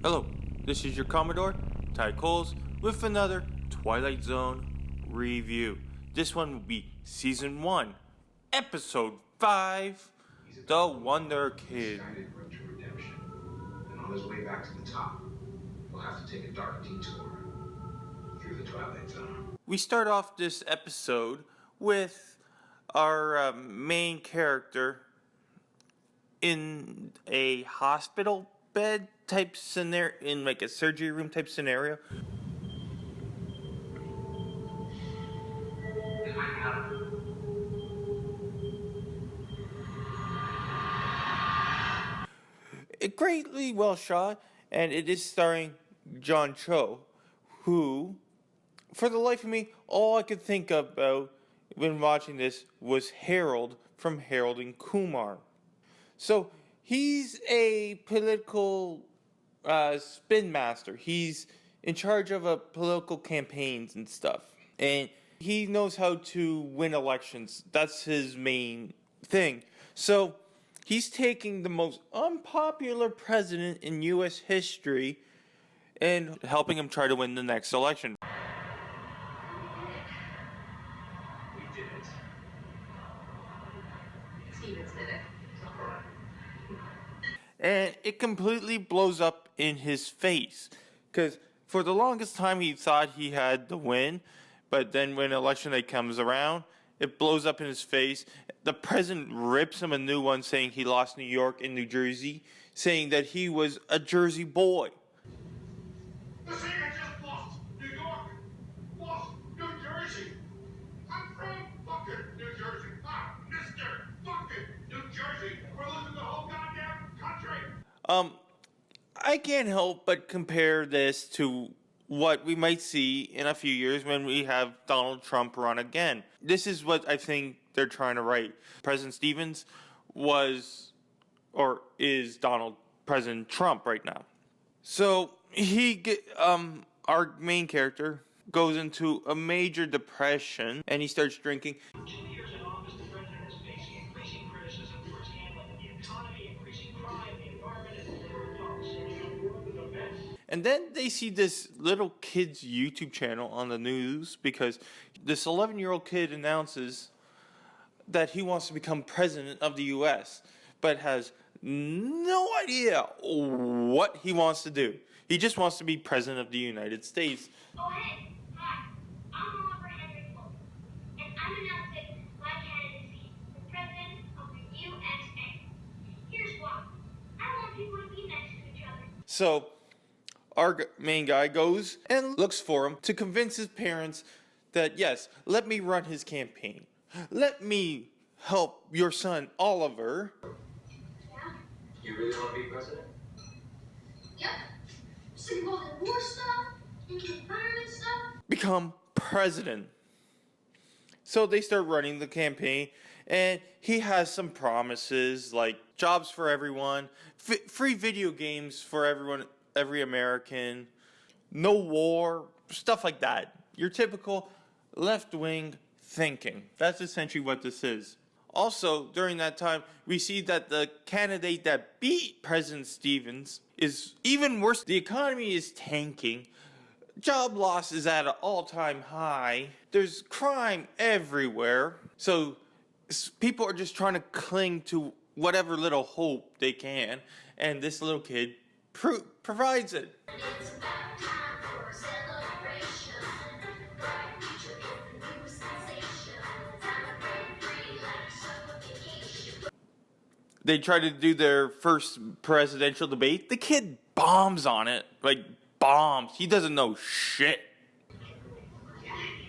Hello, this is your Commodore, Ty Coles, with another Twilight Zone review. This one will be Season 1, Episode 5, The Wunderkind. And on his way back to the top, he'll have to take a dark detour through the Twilight Zone. We start off this episode with our main character in a hospital bed type scenario, in like a surgery room type scenario. Greatly well shot, and it is starring John Cho, who, for the life of me, all I could think about when watching this was Harold from Harold and Kumar. So he's a political spin master. He's in charge of political campaigns and stuff, and he knows how to win elections. That's his main thing. So he's taking the most unpopular president in U.S. history and helping him try to win the next election. We did it. Stevens did it. And it completely blows up in his face. Because for the longest time he thought he had the win, but then when election day comes around, it blows up in his face. The president rips him a new one saying he lost New York and New Jersey, saying that he was a Jersey boy. The singer just lost New York, lost New Jersey. I'm from fucking New Jersey. I'm Mr. fucking New Jersey. We're losing the whole goddamn country. I can't help but compare this to what we might see in a few years when we have Donald Trump run again. This is what I think they're trying to write. President Stevens was, or is President Trump right now. So our main character goes into a major depression and he starts drinking. 2 years in office, the president is facing increasing criticism for his handling of the economy, increasing crime, the environment, and foreign policy. The world is a mess. And then they see this little kid's YouTube channel on the news because this 11-year-old kid announces that he wants to become president of the U.S., but has no idea what he wants to do. He just wants to be president of the United States. Oh, hey, hi, I'm Oliver Henry Cole, and I'm announcing my candidacy for president of the USA. Here's why. I want people to be nice to each other. So our main guy goes and looks for him to convince his parents that, yes, let me run his campaign. Let me help your son, Oliver. Yeah? You really want to be president? Yep. Sick of all the war stuff and the environment stuff. Become president. So they start running the campaign, and he has some promises like jobs for everyone, free video games for everyone, every American, no war, stuff like that. Your typical left-wing thinking. That's essentially what this is. Also, during that time, we see that the candidate that beat President Stevens is even worse. The economy is tanking. Job loss is at an all-time high. There's crime everywhere. So people are just trying to cling to whatever little hope they can. And this little kid provides it. It's about time for a celebration. Bright future is the new sensation. Time to break free like suffocation. They try to do their first presidential debate. The kid bombs on it. Like, bombs. He doesn't know shit.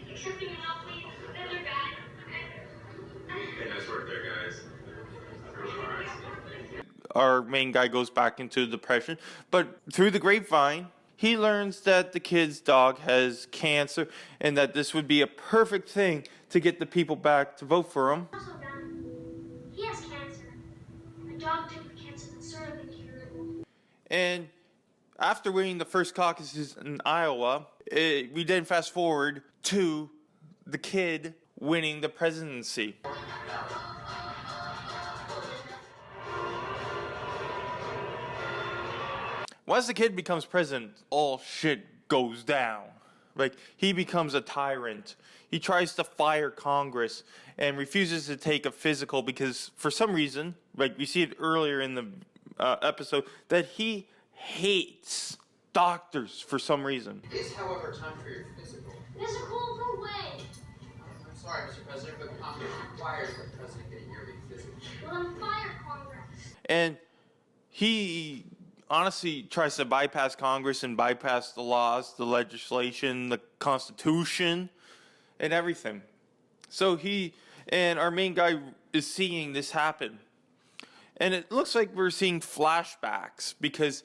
Except for Monopoly, the other guy. Hey, nice work there, guys. our main guy goes back into depression. But through the grapevine, he learns that the kid's dog has cancer and that this would be a perfect thing to get the people back to vote for him. Also, Don, he has cancer. A dog took the cancer that's sort of incurable. And after winning the first caucuses in Iowa, we then fast forward to the kid winning the presidency. Once the kid becomes president, all shit goes down. Like, he becomes a tyrant. He tries to fire Congress and refuses to take a physical because, for some reason, like we see it earlier in the episode, that he hates doctors for some reason. It is, however, time for your physical. Physical for when? I'm sorry, Mr. President, but Congress requires that the President get a yearly physical. Well, then fire Congress. And he honestly tries to bypass Congress and bypass the laws, the legislation, the Constitution, and everything. So he and our main guy is seeing this happen. And it looks like we're seeing flashbacks because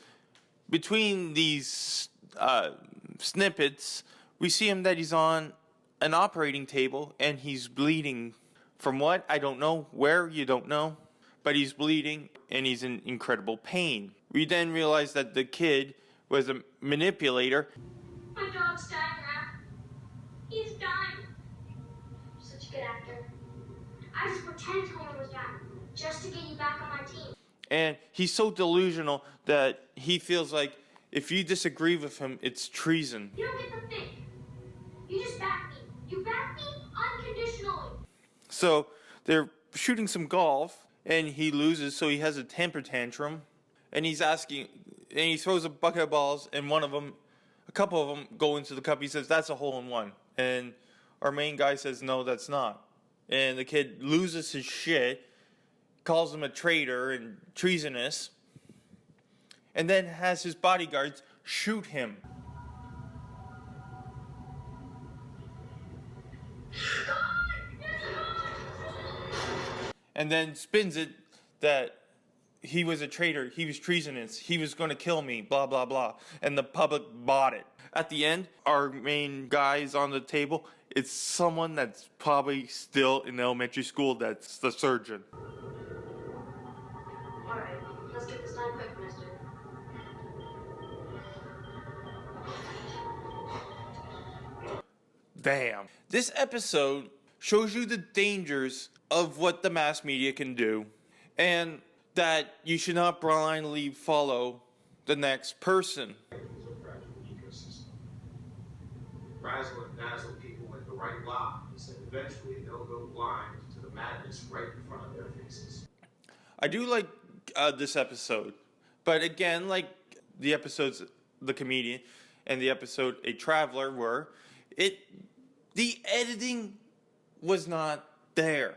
between these snippets, we see him that he's on an operating table and he's bleeding. From what? I don't know. Where? You don't know. But he's bleeding and he's in incredible pain. We then realize that the kid was a manipulator. My dog's dying now. He's dying. You're such a good actor. I just pretend Homer was dying just to get you back on my team. And he's so delusional that he feels like if you disagree with him, it's treason. You don't get to think. You just back me. You back me unconditionally. So they're shooting some golf and he loses, so he has a temper tantrum. And he's asking, and he throws a bucket of balls, and a couple of them go into the cup. He says, that's a hole in one. And our main guy says, no, that's not. And the kid loses his shit, calls him a traitor and treasonous, and then has his bodyguards shoot him. And then spins it that he was a traitor, he was treasonous, he was going to kill me, blah, blah, blah. And the public bought it. At the end, our main guy is on the table. It's someone that's probably still in elementary school that's the surgeon. Alright, let's get this done quick, mister. Damn. This episode shows you the dangers of what the mass media can do. And that you should not blindly follow the next person. Razzle and dazzle people with the right lies, and eventually they'll go blind to the madness right in front of their faces. I do like this episode, but again, like the episodes The Comedian and the episode A Traveler were, the editing was not there.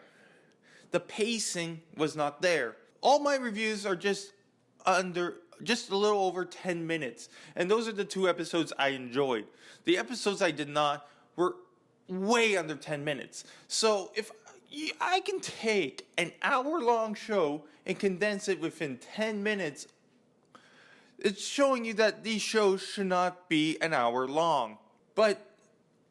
The pacing was not there. All my reviews are just a little over 10 minutes. And those are the two episodes I enjoyed. The episodes I did not were way under 10 minutes. So if I can take an hour-long show and condense it within 10 minutes, it's showing you that these shows should not be an hour long. But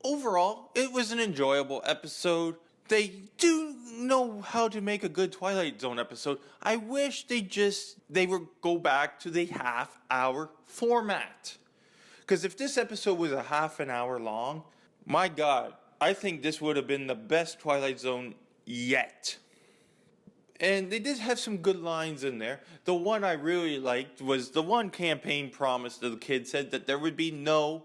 overall, it was an enjoyable episode. They do know how to make a good Twilight Zone episode. I wish they would go back to the half-hour format. Because if this episode was a half an hour long, my God, I think this would have been the best Twilight Zone yet. And they did have some good lines in there. The one I really liked was the one campaign promise that the kid said that there would be no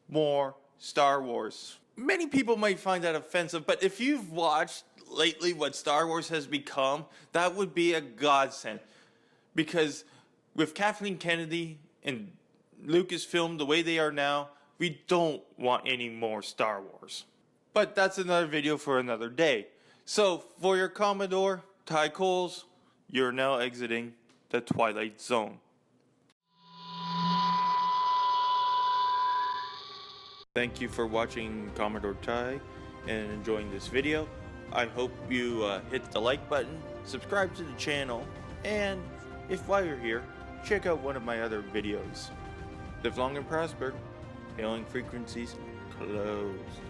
more Star Wars. Many people might find that offensive, but if you've watched lately what Star Wars has become, that would be a godsend. Because with Kathleen Kennedy and Lucasfilm the way they are now, we don't want any more Star Wars. But that's another video for another day. So, for your Commodore, Ty Coles, you're now exiting the Twilight Zone. Thank you for watching Commodore Ty and enjoying this video. I hope you hit the like button, subscribe to the channel, and if while you're here, check out one of my other videos. Live long and prosper. Hailing frequencies closed.